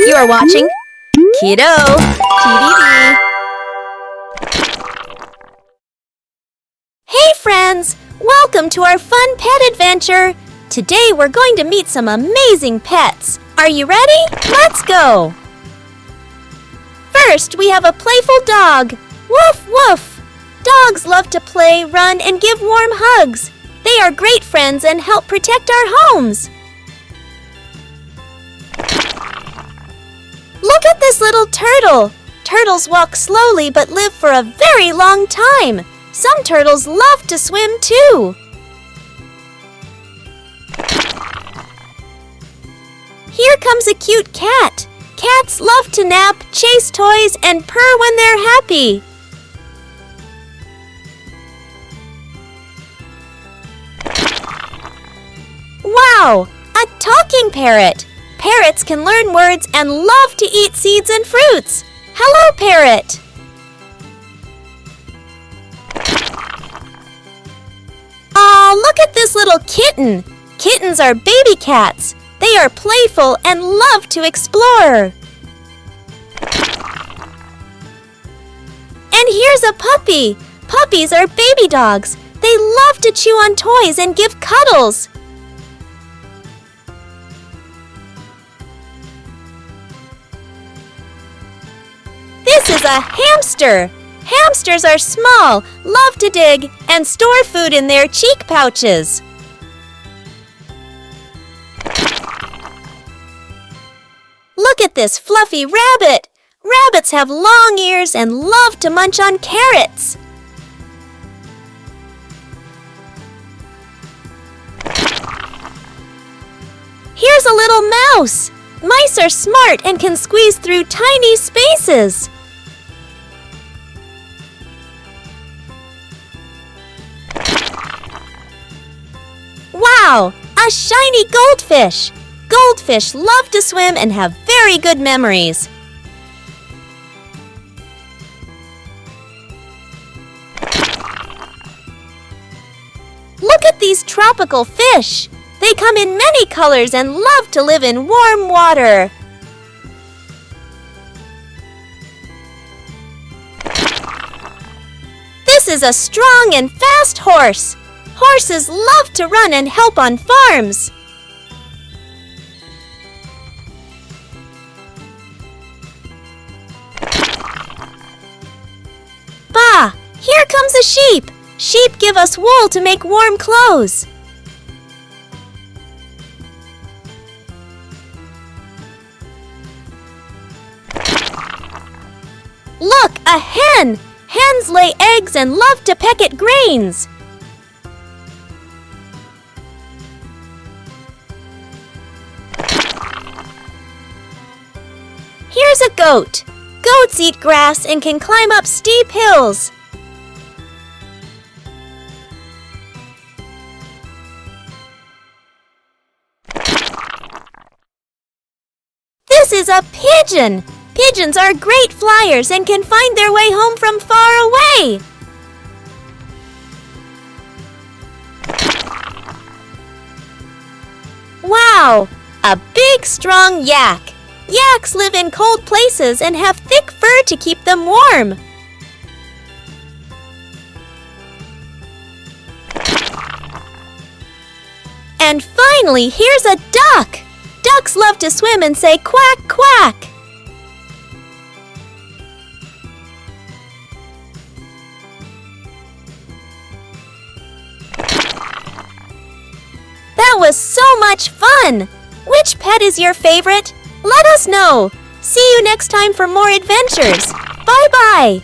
You are watching Kiddo TDD. Hey friends! Welcome to our fun pet adventure! Today we're going to meet some amazing pets. Are you ready? Let's go! First, we have a playful dog. Woof woof! Dogs love to play, run, and give warm hugs. They are great friends and help protect our homes. Look at this little turtle. Turtles walk slowly but live for a very long time. Some turtles love to swim too. Here comes a cute cat. Cats love to nap, chase toys, and purr when they're happy. Wow! A talking parrot! Parrots can learn words and love to eat seeds and fruits. Hello, parrot! Aw, look at this little kitten! Kittens are baby cats. They are playful and love to explore. And here's a puppy. Puppies are baby dogs. They love to chew on toys and give cuddles. This is a hamster. Hamsters are small, love to dig, and store food in their cheek pouches. Look at this fluffy rabbit. Rabbits have long ears and love to munch on carrots. Here's a little mouse. Mice are smart and can squeeze through tiny spaces. Wow! A shiny goldfish! Goldfish love to swim and have very good memories. Look at these tropical fish! They come in many colors and love to live in warm water. This is a strong and fast horse. Horses love to run and help on farms. Bah! Here comes a sheep. Sheep give us wool to make warm clothes. Look, a hen! Hens lay eggs and love to peck at grains. Here's a goat. Goats eat grass and can climb up steep hills. This is a pigeon. Pigeons are great flyers and can find their way home from far away. Wow! A big, strong yak. Yaks live in cold places and have thick fur to keep them warm. And finally, here's a duck. Ducks love to swim and say quack, quack. That was so much fun! Which pet is your favorite? Let us know! See you next time for more adventures! Bye-bye!